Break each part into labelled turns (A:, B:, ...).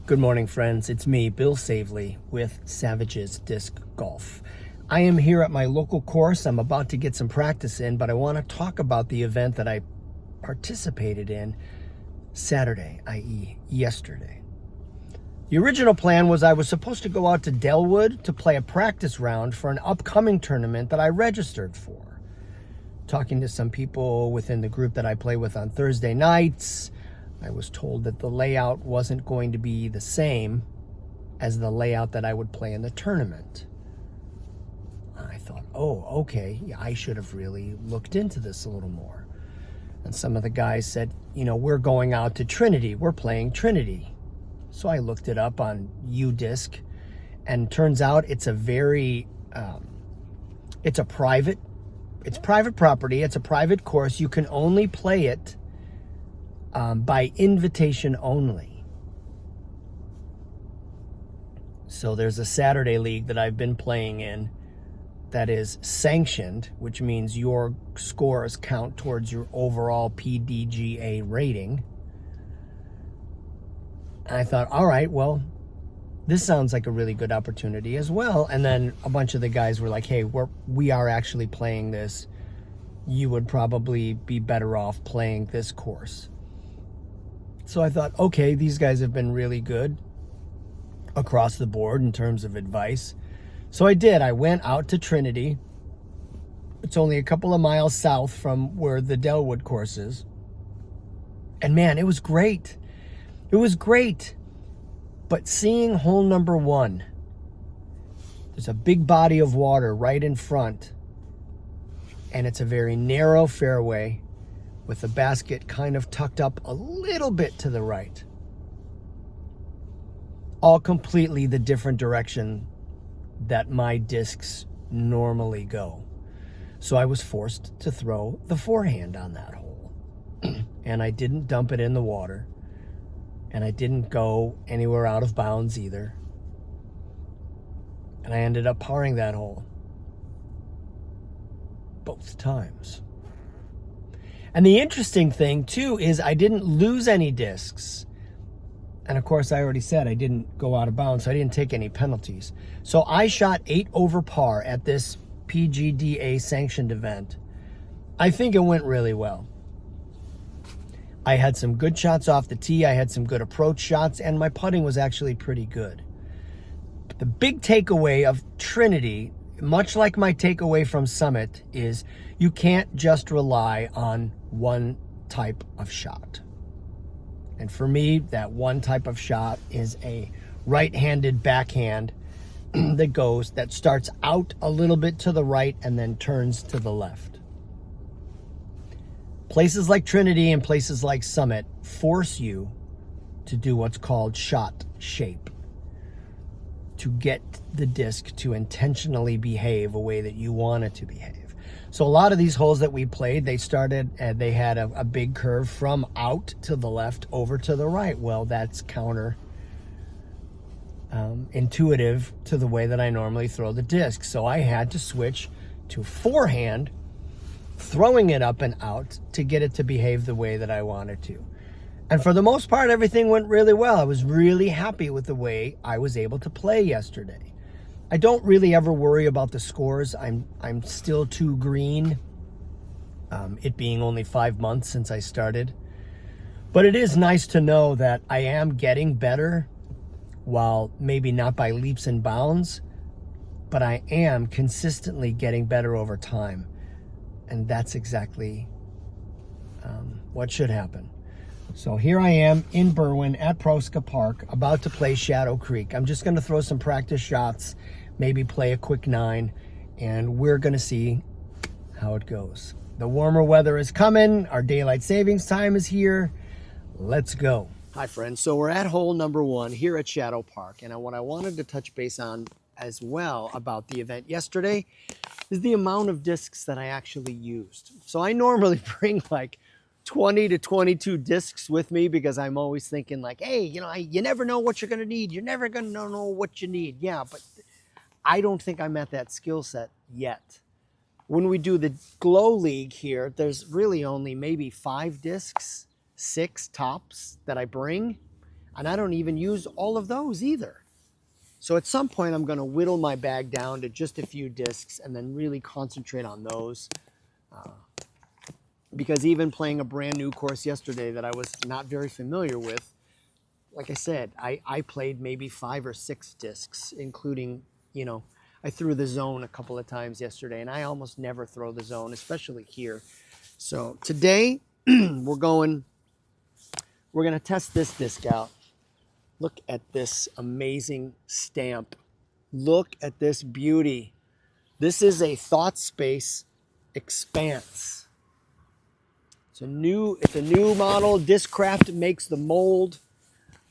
A: Good morning, friends. It's me, Bill Savely, with Savages Disc Golf. I am here at my local course. I'm about to get some practice in, but I want to talk about the event that I participated in Saturday, i.e. yesterday. The original plan was I was supposed to go out to Delwood to play a practice round for an upcoming tournament that I registered for. Talking to some people within the group that I play with on Thursday nights, I was told that the layout wasn't going to be the same as the layout that I would play in the tournament. I thought, oh, okay, yeah, I should have really looked into this a little more. And some of the guys said, we're going out to Trinity. We're playing Trinity. So I looked it up on UDisc, and turns out it's a very, it's private property. It's a private course. You can only play it by invitation only. So there's a Saturday league that I've been playing in that is sanctioned, which means your scores count towards your overall PDGA rating. And I thought, all right, well, this sounds like a really good opportunity as well. And then a bunch of the guys were like, hey, we are actually playing this. You would probably be better off playing this course. So I thought, okay, these guys have been really good across the board in terms of advice. So I did. I went out to Trinity. It's only a couple of miles south from where the Delwood course is. And man, it was great. It was great. But seeing hole number 1, there's a big body of water right in front. And it's a very narrow fairway with the basket kind of tucked up a little bit to the right. All completely the different direction that my discs normally go. So I was forced to throw the forehand on that hole. And I didn't dump it in the water. And I didn't go anywhere out of bounds either. And I ended up parring that hole both times. And the interesting thing, too, is I didn't lose any discs. And, of course, I already said I didn't go out of bounds, so I didn't take any penalties. So I shot 8 over par at this PGDA sanctioned event. I think it went really well. I had some good shots off the tee. I had some good approach shots, and my putting was actually pretty good. The big takeaway of Trinity, much like my takeaway from Summit, is you can't just rely on one type of shot. And for me, that one type of shot is a right-handed backhand that starts out a little bit to the right and then turns to the left. Places like Trinity and places like Summit force you to do what's called shot shape, to get the disc to intentionally behave a way that you want it to behave. So a lot of these holes that we played, they had a big curve from out to the left over to the right. Well, that's counter intuitive to the way that I normally throw the disc. So I had to switch to forehand, throwing it up and out to get it to behave the way that I wanted to. And for the most part, everything went really well. I was really happy with the way I was able to play yesterday. I don't really ever worry about the scores. I'm still too green, it being only 5 months since I started. But it is nice to know that I am getting better, while maybe not by leaps and bounds, but I am consistently getting better over time. And that's exactly what should happen. So here I am in Berwyn at Proska Park, about to play Shadow Creek. I'm just going to throw some practice shots, maybe play a quick 9, and we're going to see how it goes. The warmer weather is coming. Our daylight savings time is here. Let's go. Hi, friends. So we're at hole number 1 here at Shadow Park, and what I wanted to touch base on as well about the event yesterday is the amount of discs that I actually used. So I normally bring like 20 to 22 discs with me because I'm always thinking like, hey, you never know what you're going to need. You're never going to know what you need. Yeah, but I don't think I'm at that skill set yet. When we do the Glow League here, there's really only maybe 5 discs, 6 tops that I bring. And I don't even use all of those either. So at some point, I'm going to whittle my bag down to just a few discs and then really concentrate on those. Because even playing a brand new course yesterday that I was not very familiar with, like I said, I played maybe 5 or 6 discs, including, I threw the zone a couple of times yesterday, and I almost never throw the zone, especially here. So today, we're going to test this disc out. Look at this amazing stamp. Look at this beauty. This is a ThoughtSpace Expanse. It's a new model. Discraft makes the mold.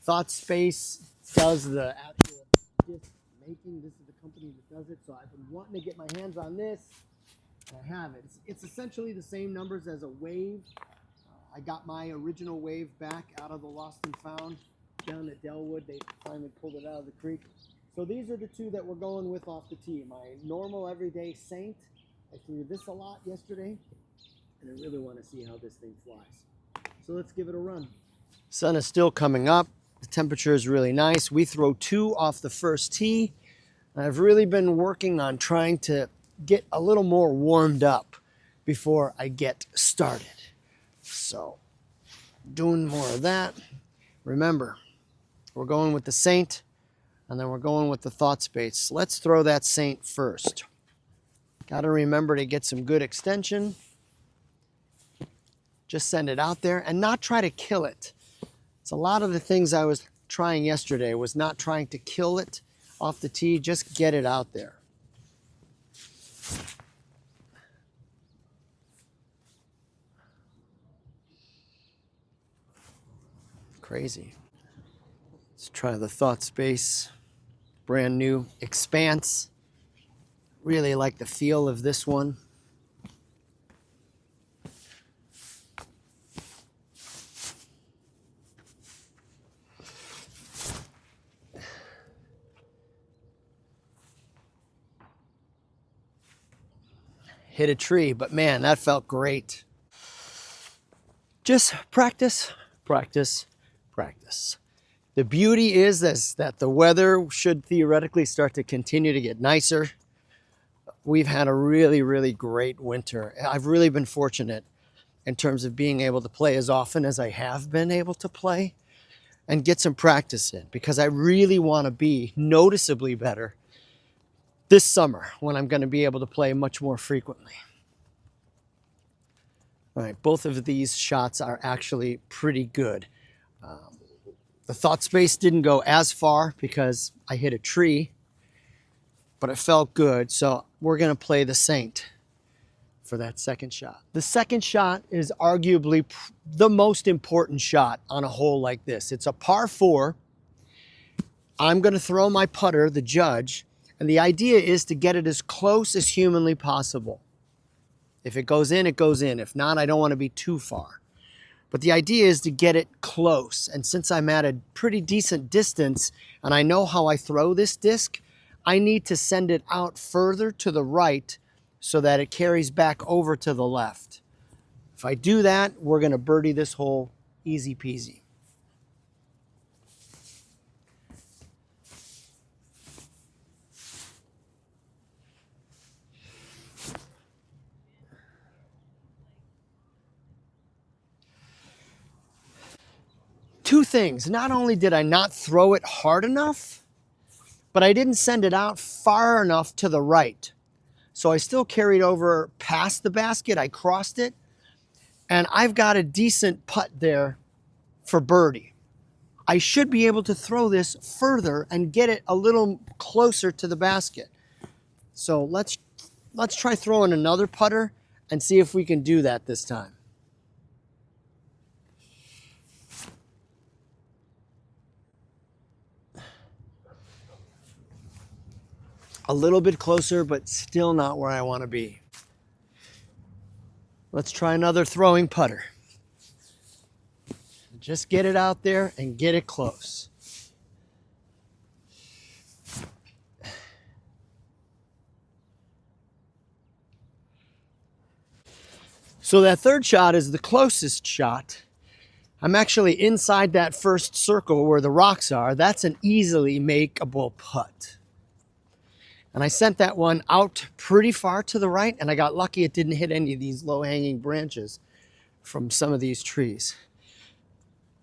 A: ThoughtSpace does the actual disc making. This is the company that does it. So I've been wanting to get my hands on this. I have it. It's essentially the same numbers as a Wave. I got my original Wave back out of the Lost and Found down at Delwood. They finally pulled it out of the creek. So these are the two that we're going with off the tee. My normal everyday Saint. I threw this a lot yesterday, and I really want to see how this thing flies. So let's give it a run. Sun is still coming up. The temperature is really nice. We throw 2 off the first tee. I've really been working on trying to get a little more warmed up before I get started. So doing more of that. Remember, we're going with the Saint, and then we're going with the ThoughtSpace. Let's throw that Saint first. Got to remember to get some good extension. Just send it out there and not try to kill it. It's a lot of the things I was trying yesterday was not trying to kill it off the tee, just get it out there. Crazy. Let's try the ThoughtSpace brand new Expanse. Really like the feel of this one. Hit a tree, but man, that felt great. Just practice, practice, practice. The beauty is that the weather should theoretically start to continue to get nicer. We've had a really, really great winter. I've really been fortunate in terms of being able to play as often as I have been able to play and get some practice in, because I really want to be noticeably better this summer when I'm going to be able to play much more frequently. All right, both of these shots are actually pretty good. The ThoughtSpace didn't go as far because I hit a tree, but it felt good. So we're going to play the Saint for that second shot. The second shot is arguably the most important shot on a hole like this. It's a par 4. I'm going to throw my putter, the Judge, and the idea is to get it as close as humanly possible. If it goes in, it goes in. If not, I don't want to be too far. But the idea is to get it close. And since I'm at a pretty decent distance and I know how I throw this disc, I need to send it out further to the right so that it carries back over to the left. If I do that, we're going to birdie this hole easy peasy. Two things. Not only did I not throw it hard enough, but I didn't send it out far enough to the right. So I still carried over past the basket. I crossed it, and I've got a decent putt there for birdie. I should be able to throw this further and get it a little closer to the basket. So let's try throwing another putter and see if we can do that this time. A little bit closer, but still not where I want to be. Let's try another throwing putter. Just get it out there and get it close. So that third shot is the closest shot. I'm actually inside that first circle where the rocks are. That's an easily makeable putt. And I sent that one out pretty far to the right, and I got lucky it didn't hit any of these low-hanging branches from some of these trees.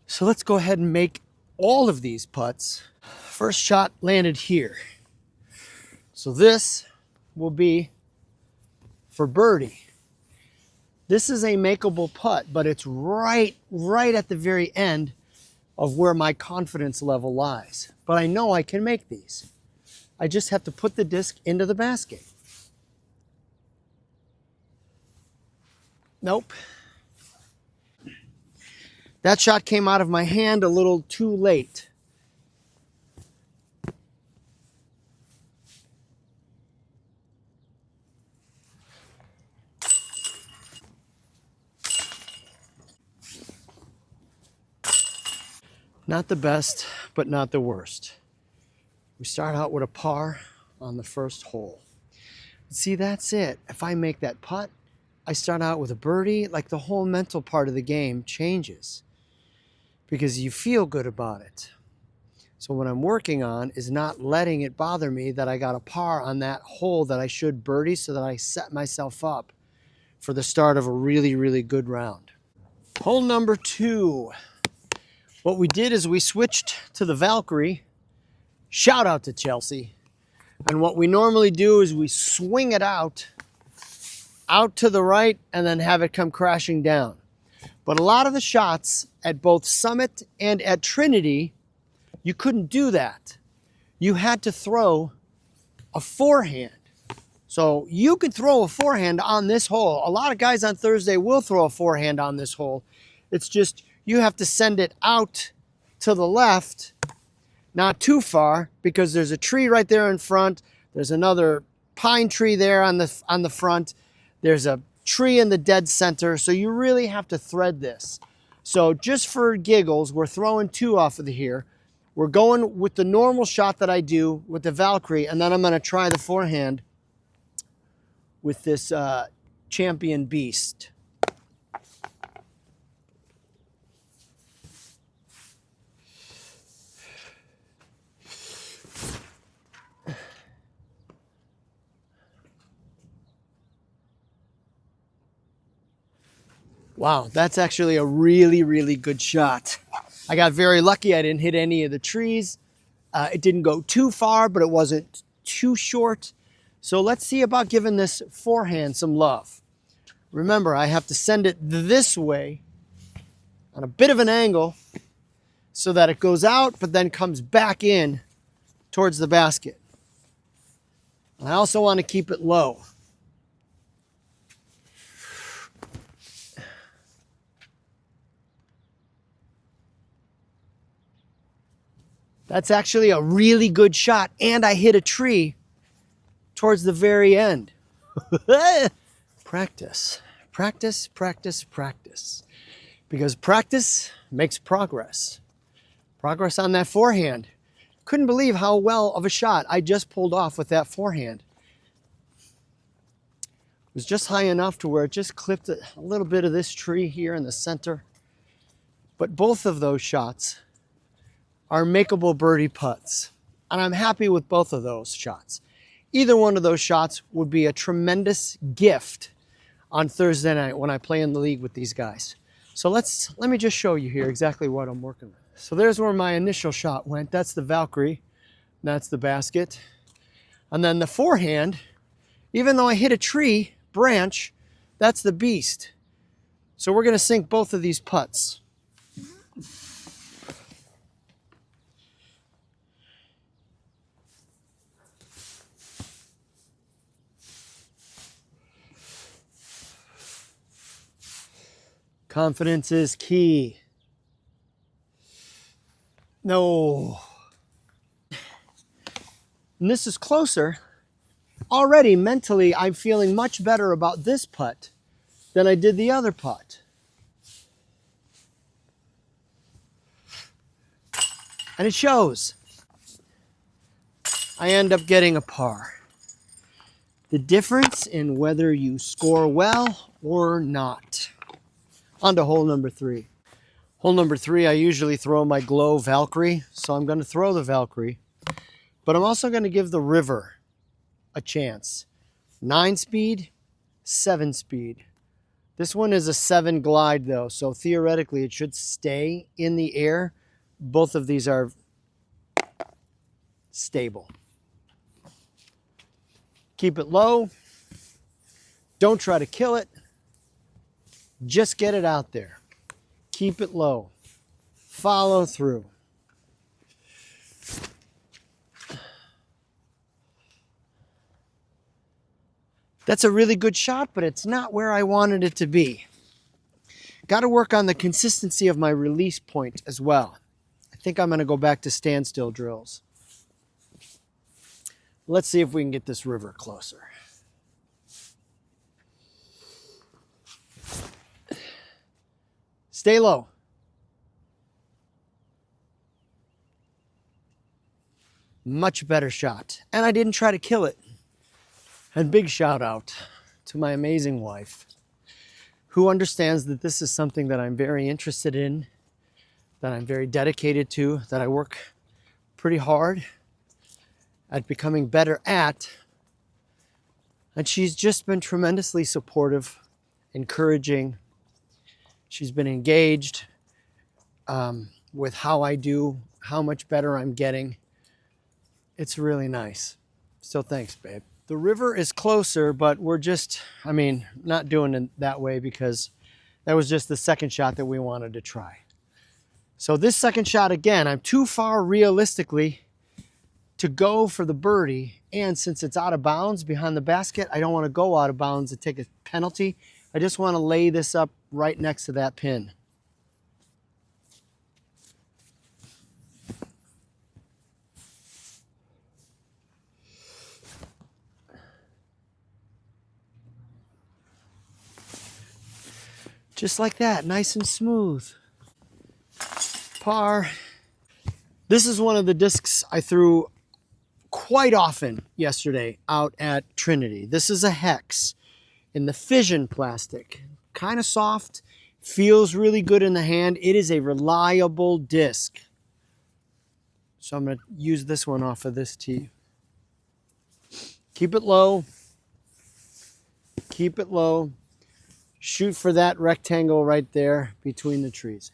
A: So let's go ahead and make all of these putts. First shot landed here. So this will be for birdie. This is a makeable putt, but it's right at the very end of where my confidence level lies. But I know I can make these. I just have to put the disc into the basket. Nope. That shot came out of my hand a little too late. Not the best, but not the worst. We start out with a par on the first hole. See, that's it. If I make that putt, I start out with a birdie. Like, the whole mental part of the game changes because you feel good about it. So what I'm working on is not letting it bother me that I got a par on that hole that I should birdie, so that I set myself up for the start of a really, really good round. Hole number 2. What we did is we switched to the Valkyrie. Shout out to Chelsea. And what we normally do is we swing it out to the right and then have it come crashing down. But a lot of the shots at both Summit and at Trinity, you couldn't do that. You had to throw a forehand. So you could throw a forehand on this hole. A lot of guys on Thursday will throw a forehand on this hole. It's just you have to send it out to the left, not too far, because there's a tree right there in front. There's another pine tree there on the front. There's a tree in the dead center. So you really have to thread this. So just for giggles, we're throwing 2 off of here. We're going with the normal shot that I do with the Valkyrie, and then I'm going to try the forehand with this Champion Beast. Wow, that's actually a really, really good shot. I got very lucky. I didn't hit any of the trees. It didn't go too far, but it wasn't too short. So let's see about giving this forehand some love. Remember, I have to send it this way on a bit of an angle so that it goes out, but then comes back in towards the basket. And I also want to keep it low. That's actually a really good shot, and I hit a tree towards the very end. Practice, practice, practice, practice. Because practice makes progress. Progress on that forehand. Couldn't believe how well of a shot I just pulled off with that forehand. It was just high enough to where it just clipped a little bit of this tree here in the center. But both of those shots are makeable birdie putts. And I'm happy with both of those shots. Either one of those shots would be a tremendous gift on Thursday night when I play in the league with these guys. So let me just show you here exactly what I'm working with. So there's where my initial shot went. That's the Valkyrie. That's the basket. And then the forehand, even though I hit a tree branch, that's the Beast. So we're going to sink both of these putts. Confidence is key. No. And this is closer. Already mentally, I'm feeling much better about this putt than I did the other putt. And it shows. I end up getting a par. The difference in whether you score well or not. On to hole number 3. Hole number 3, I usually throw my Glow Valkyrie, so I'm going to throw the Valkyrie. But I'm also going to give the River a chance. 9 speed, 7 speed. This one is a 7 glide though, so theoretically it should stay in the air. Both of these are stable. Keep it low. Don't try to kill it. Just get it out there. Keep it low. Follow through. That's a really good shot, but it's not where I wanted it to be. Got to work on the consistency of my release point as well. I think I'm going to go back to standstill drills. Let's see if we can get this river closer. Stay low. Much better shot. And I didn't try to kill it. And big shout out to my amazing wife, who understands that this is something that I'm very interested in, that I'm very dedicated to, that I work pretty hard at becoming better at. And she's just been tremendously supportive, encouraging. She's been engaged with how I do, how much better I'm getting. It's really nice. So thanks, babe. The river is closer, but we're just, not doing it that way because that was just the second shot that we wanted to try. So this second shot, again, I'm too far realistically to go for the birdie. And since it's out of bounds behind the basket, I don't want to go out of bounds and take a penalty. I just want to lay this up right next to that pin. Just like that, nice and smooth. Par. This is one of the discs I threw quite often yesterday out at Trinity. This is a Hex in the fission plastic. Kind of soft, feels really good in the hand. It is a reliable disc. So I'm going to use this one off of this tee. Keep it low. Keep it low. Shoot for that rectangle right there between the trees.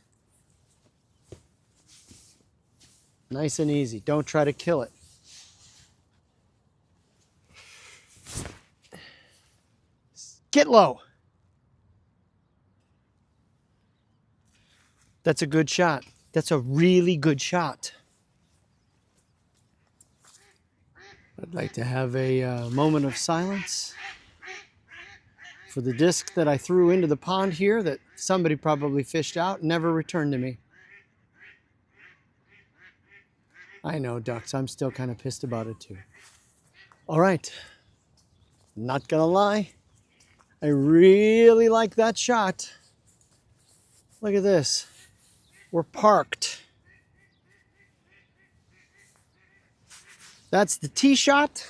A: Nice and easy. Don't try to kill it. Get low. That's a good shot. That's a really good shot. I'd like to have a moment of silence for the disc that I threw into the pond here that somebody probably fished out and never returned to me. I know, ducks. I'm still kind of pissed about it too. All right. Not gonna lie. I really like that shot. Look at this. We're parked. That's the tee shot.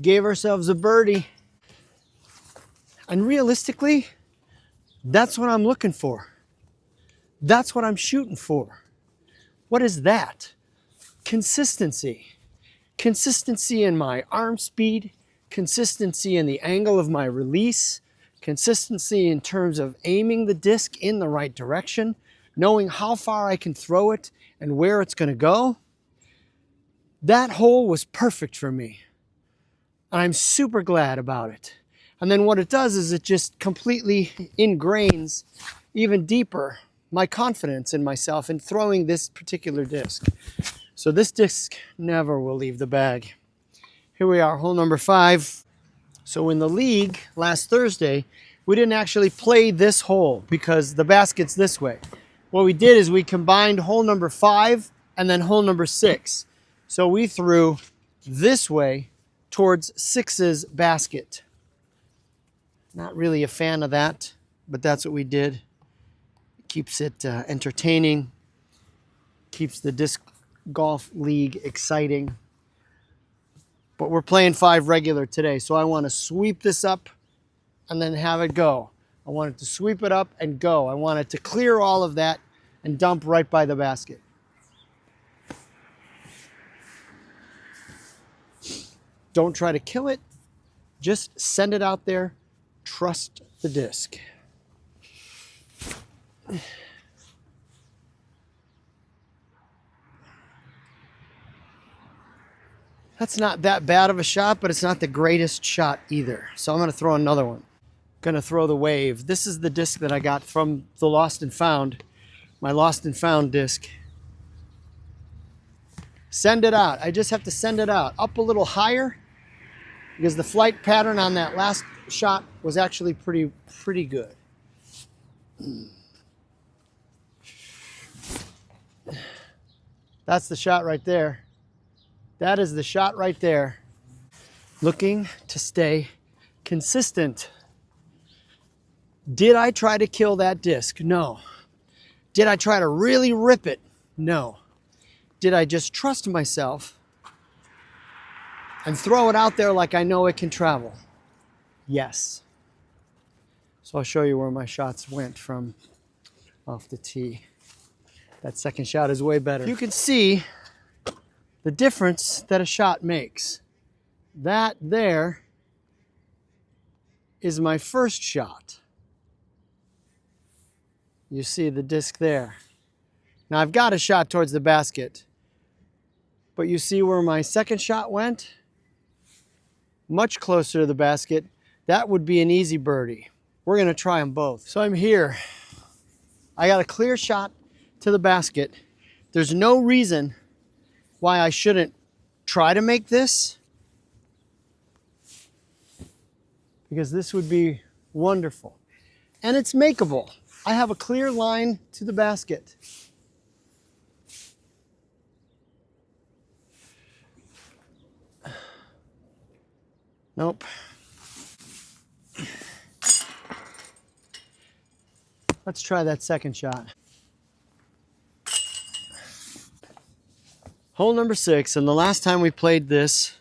A: Gave ourselves a birdie. And realistically, that's what I'm looking for. That's what I'm shooting for. What is that? Consistency. Consistency in my arm speed, consistency in the angle of my release, consistency in terms of aiming the disc in the right direction, knowing how far I can throw it and where it's going to go. That hole was perfect for me. I'm super glad about it. And then what it does is it just completely ingrains even deeper my confidence in myself in throwing this particular disc. So this disc never will leave the bag. Here we are, hole number 5. So in the league last Thursday, we didn't actually play this hole because the basket's this way. What we did is we combined hole number 5 and then hole number 6. So we threw this way towards 6's basket. Not really a fan of that, but that's what we did. Keeps it entertaining, keeps the disc golf league exciting. But we're playing 5 regular today, so I want to sweep this up and then have it go. I want it to sweep it up and go. I want it to clear all of that and dump right by the basket. Don't try to kill it. Just send it out there. Trust the disc. That's not that bad of a shot, but it's not the greatest shot either. So I'm going to throw another one. Going to throw the Wave. This is the disc that I got from the Lost and Found, my Lost and Found disc. Send it out. I just have to send it out up a little higher because the flight pattern on that last shot was actually pretty good. That's the shot right there. That is the shot right there. Looking to stay consistent. Did I try to kill that disc? No. Did I try to really rip it? No. Did I just trust myself and throw it out there like I know it can travel? Yes. So I'll show you where my shots went from off the tee. That second shot is way better. You can see the difference that a shot makes. That there is my first shot. You see the disc there. Now I've got a shot towards the basket, but you see where my second shot went? Much closer to the basket. That would be an easy birdie. We're gonna try them both. So I'm here. I got a clear shot to the basket. There's no reason why I shouldn't try to make this, because this would be wonderful. And it's makeable. I have a clear line to the basket. Nope. Let's try that second shot. Hole number 6, and the last time we played this,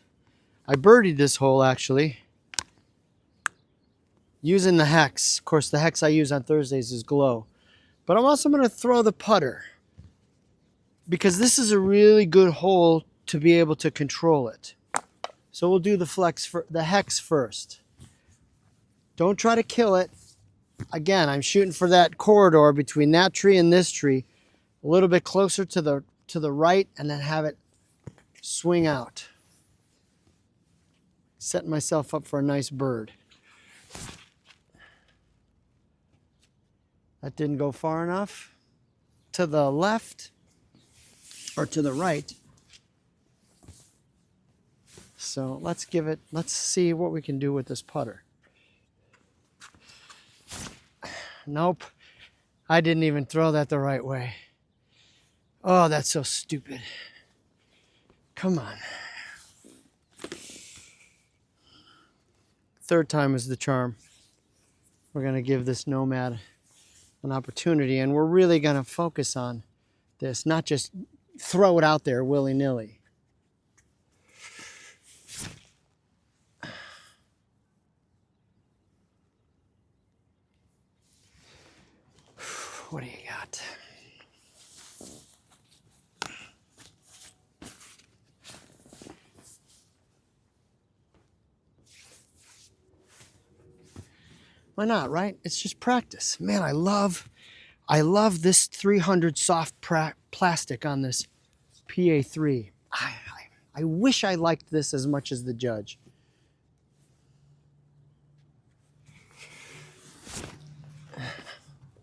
A: I birdied this hole actually, using the hex. Of course, the hex I use on Thursdays is Glow. But I'm also going to throw the putter, because this is a really good hole to be able to control it. So we'll do the hex first. Don't try to kill it. Again, I'm shooting for that corridor between that tree and this tree, a little bit closer to the right, and then have it swing out. Setting myself up for a nice bird. That didn't go far enough. To the left or to the right. So let's see what we can do with this putter. Nope, I didn't even throw that the right way. Oh, that's so stupid. Come on. Third time is the charm. We're going to give this Nomad an opportunity, and we're really going to focus on this, not just throw it out there willy-nilly. What do you got? Why not, right? It's just practice. Man, I love this 300 soft plastic on this PA3. I wish I liked this as much as the Judge.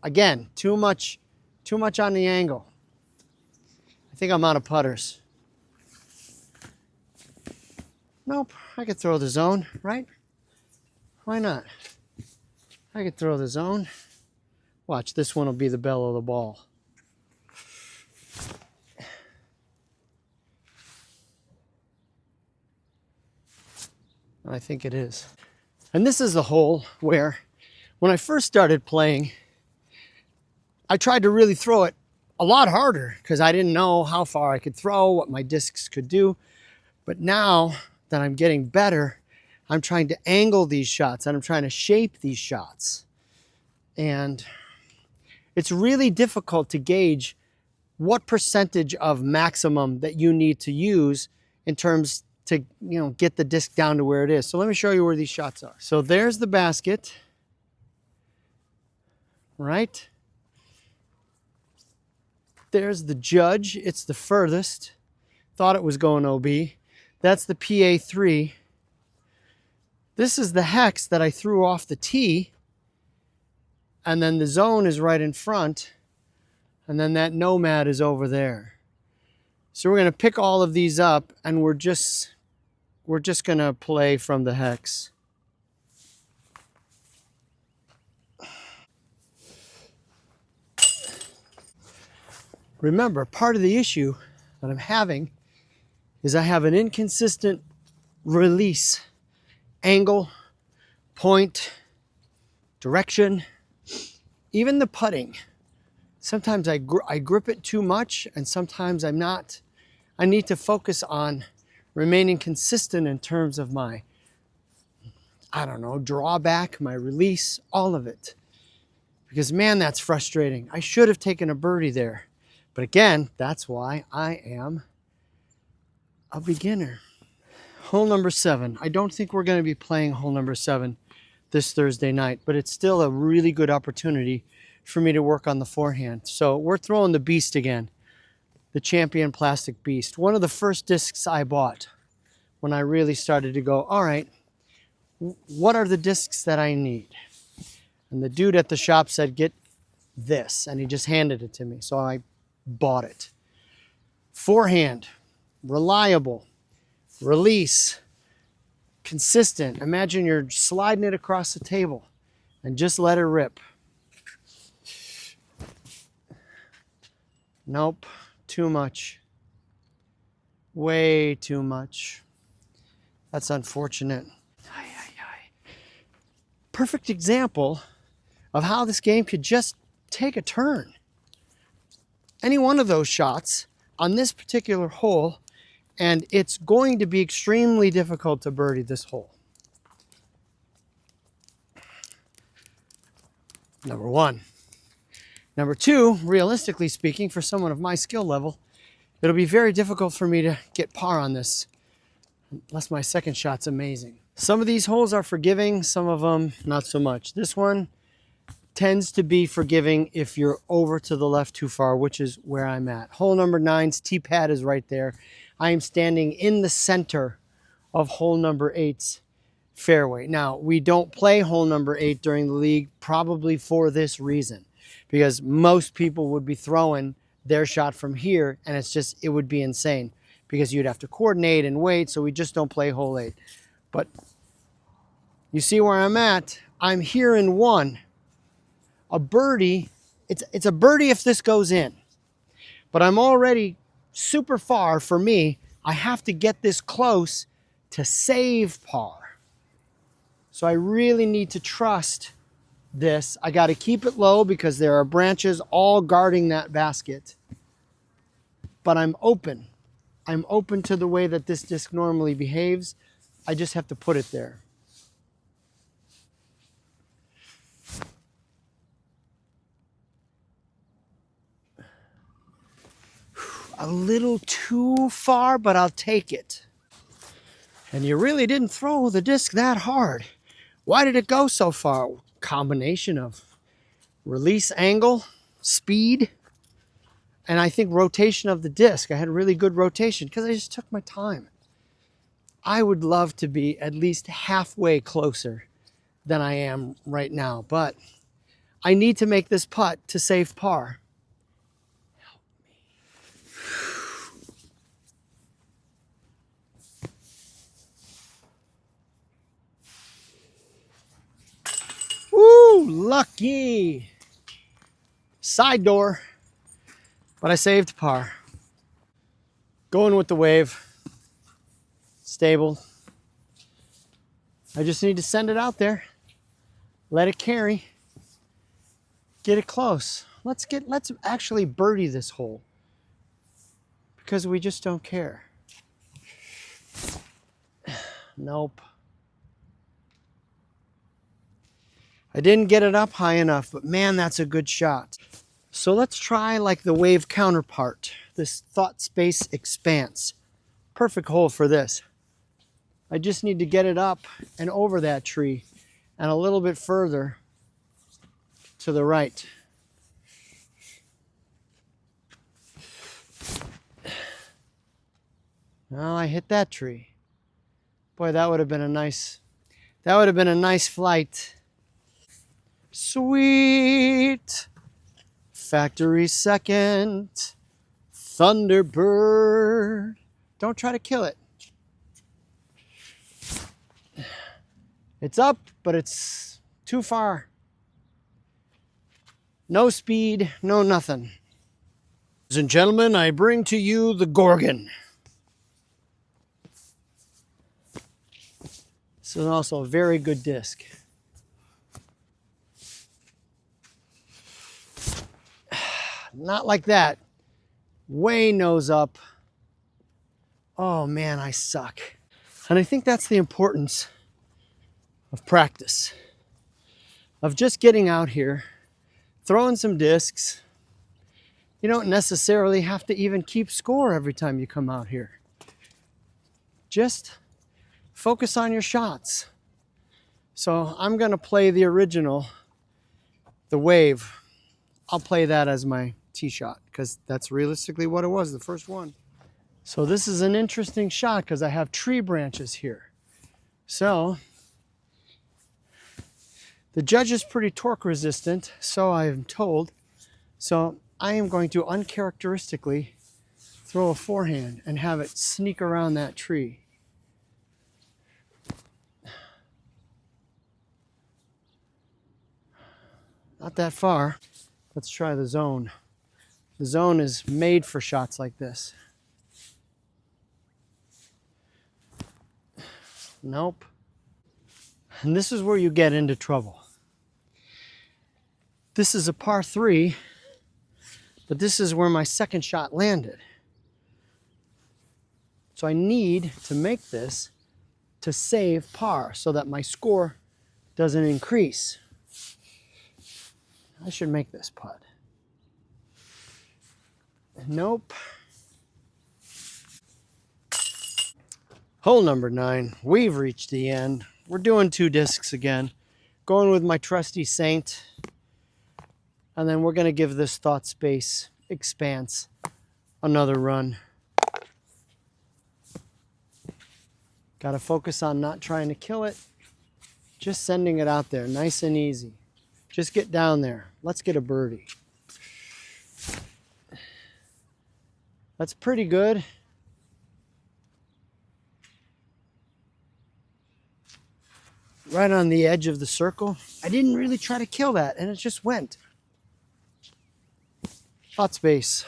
A: Again, too much on the angle. I think I'm out of putters. Nope, I could throw the zone, right? Why not? I could throw the zone. Watch, this one will be the bell of the ball. I think it is. And this is the hole where, when I first started playing, I tried to really throw it a lot harder because I didn't know how far I could throw, what my discs could do. But now that I'm getting better, I'm trying to angle these shots and I'm trying to shape these shots. And it's really difficult to gauge what percentage of maximum that you need to use in terms to, get the disc down to where it is. So let me show you where these shots are. So there's the basket, right? There's the judge. It's the furthest. Thought it was going OB. That's the PA3. This is the hex that I threw off the tee. And then the zone is right in front. And then that nomad is over there. So we're going to pick all of these up and we're just going to play from the hex. Remember, part of the issue that I'm having is I have an inconsistent release, angle, point, direction, even the putting. Sometimes I grip it too much and sometimes I'm not. I need to focus on remaining consistent in terms of my, drawback, my release, all of it. Because man, that's frustrating. I should have taken a birdie there. But again, that's why I am a beginner. Hole number 7. I don't think we're going to be playing hole number 7 this Thursday night, but it's still a really good opportunity for me to work on the forehand. So we're throwing the Beast again, the Champion Plastic Beast. One of the first discs I bought when I really started to go, all right, what are the discs that I need? And the dude at the shop said, get this, and he just handed it to me. So I bought it. Forehand, reliable, release, consistent. Imagine you're sliding it across the table and just let it rip. Nope, too much. Way too much. That's unfortunate. Perfect example of how this game could just take a turn. Any one of those shots on this particular hole, and it's going to be extremely difficult to birdie this hole. Number 1. Number 2, realistically speaking, for someone of my skill level, it'll be very difficult for me to get par on this, unless my second shot's amazing. Some of these holes are forgiving, some of them not so much. This one tends to be forgiving if you're over to the left too far, which is where I'm at. Hole number 9's tee pad is right there. I am standing in the center of hole number 8's fairway. Now, we don't play hole number 8 during the league, probably for this reason, because most people would be throwing their shot from here, and it would be insane because you'd have to coordinate and wait, so we just don't play hole 8. But you see where I'm at? I'm here in 1. A birdie, it's a birdie if this goes in. But I'm already super far for me. I have to get this close to save par. So I really need to trust this. I got to keep it low because there are branches all guarding that basket. But I'm open. I'm open to the way that this disc normally behaves. I just have to put it there. A little too far, but I'll take it. And you really didn't throw the disc that hard. Why did it go so far? Combination of release angle, speed, and I think rotation of the disc. I had really good rotation because I just took my time. I would love to be at least halfway closer than I am right now, but I need to make this putt to save par. Woo, lucky. Side door, but I saved par. Going with the wave. Stable. I just need to send it out there. Let it carry. Get it close. Let's actually birdie this hole. Because we just don't care. Nope. I didn't get it up high enough, but man, that's a good shot. So let's try like the wave counterpart, this thought space expanse. Perfect hole for this. I just need to get it up and over that tree and a little bit further to the right. Well, I hit that tree. Boy, that would have been a nice flight. Sweet factory second Thunderbird. Don't try to kill it. It's up, but it's too far. No speed, no nothing. Ladies and gentlemen, I bring to you the Gorgon. This is also a very good disc. Not like that. Way nose up. Oh man, I suck. And I think that's the importance of practice. Of just getting out here, throwing some discs. You don't necessarily have to even keep score every time you come out here. Just focus on your shots. So I'm gonna play the original, the wave. I'll play that as my tee shot because that's realistically what it was, the first one. So this is an interesting shot because I have tree branches here. So the judge is pretty torque resistant, so I am told. So I am going to uncharacteristically throw a forehand and have it sneak around that tree. Not that far. Let's try the zone. The zone is made for shots like this. Nope. And this is where you get into trouble. This is a par 3, but this is where my second shot landed. So I need to make this to save par so that my score doesn't increase. I should make this putt. Nope. Hole number 9. We've reached the end. We're doing 2 discs again. Going with my trusty Saint. And then we're going to give this thought space expanse another run. Got to focus on not trying to kill it. Just sending it out there nice and easy. Just get down there. Let's get a birdie. That's pretty good. Right on the edge of the circle. I didn't really try to kill that, and it just went. Thought space.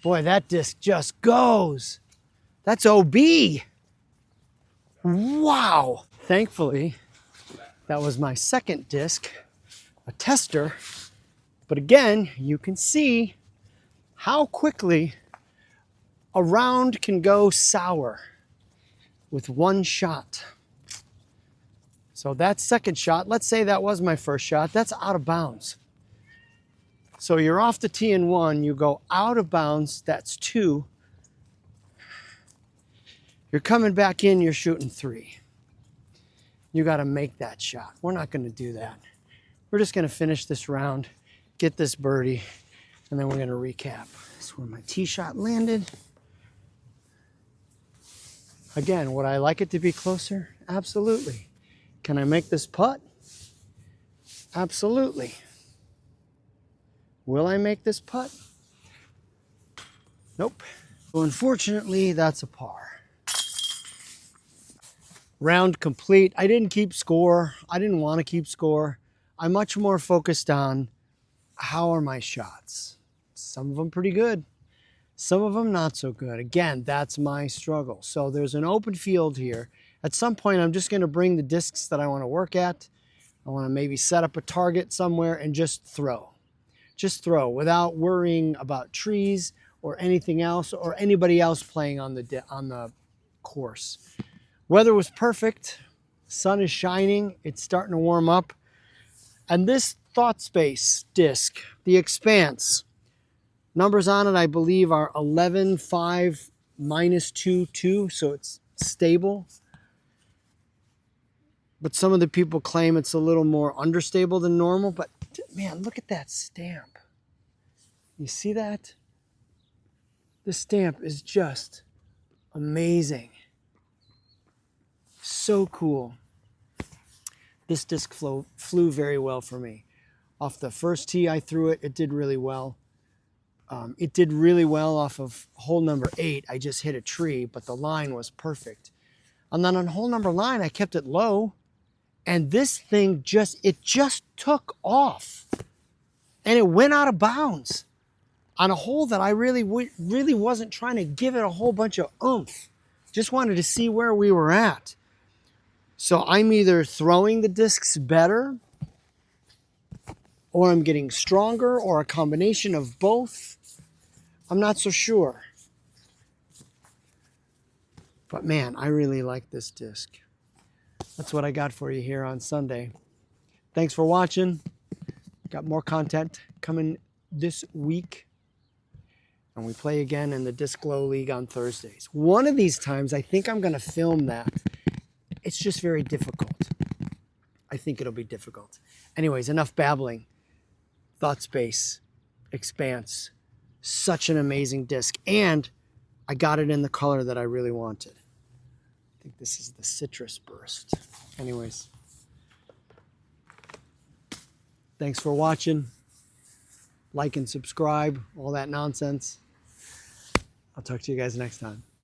A: Boy, that disc just goes. That's OB. Wow. Thankfully, that was my second disc, a tester. But again, you can see how quickly a round can go sour with one shot. So that second shot, let's say that was my first shot, that's out of bounds. So you're off the tee in 1, you go out of bounds, that's 2. You're coming back in, you're shooting 3. You got to make that shot. We're not going to do that. We're just going to finish this round, get this birdie, and then we're going to recap. This is where my tee shot landed. Again, would I like it to be closer? Absolutely. Can I make this putt? Absolutely. Will I make this putt? Nope. Well, unfortunately, that's a par. Round complete. I didn't keep score. I didn't want to keep score. I'm much more focused on how are my shots. Some of them pretty good. Some of them not so good. Again, that's my struggle. So there's an open field here. At some point, I'm just going to bring the discs that I want to work at. I want to maybe set up a target somewhere and just throw. Just throw without worrying about trees, or anything else or anybody else playing on the course. Weather was perfect. Sun is shining. It's starting to warm up. And this Thought Space disc, the Expanse, numbers on it I believe are 11, 5, -2, 2, so it's stable. But some of the people claim it's a little more understable than normal. But man, look at that stamp. You see that? The stamp is just amazing. So cool. This disc flew very well for me. Off the first tee I threw it, it did really well. It did really well off of hole number 8. I just hit a tree, but the line was perfect. And then on hole number 9, I kept it low. And this thing just took off. And it went out of bounds on a hole that I really wasn't trying to give it a whole bunch of oomph. Just wanted to see where we were at. So I'm either throwing the discs better, or I'm getting stronger, or a combination of both. I'm not so sure. But man, I really like this disc. That's what I got for you here on Sunday. Thanks for watching. Got more content coming this week. And we play again in the Disc Glow League on Thursdays. One of these times, I think I'm going to film that. It's just very difficult. I think it'll be difficult. Anyways, enough babbling. Thought Space, Expanse. Such an amazing disc. And I got it in the color that I really wanted. I think this is the Citrus Burst. Anyways. Thanks for watching. Like and subscribe. All that nonsense. I'll talk to you guys next time.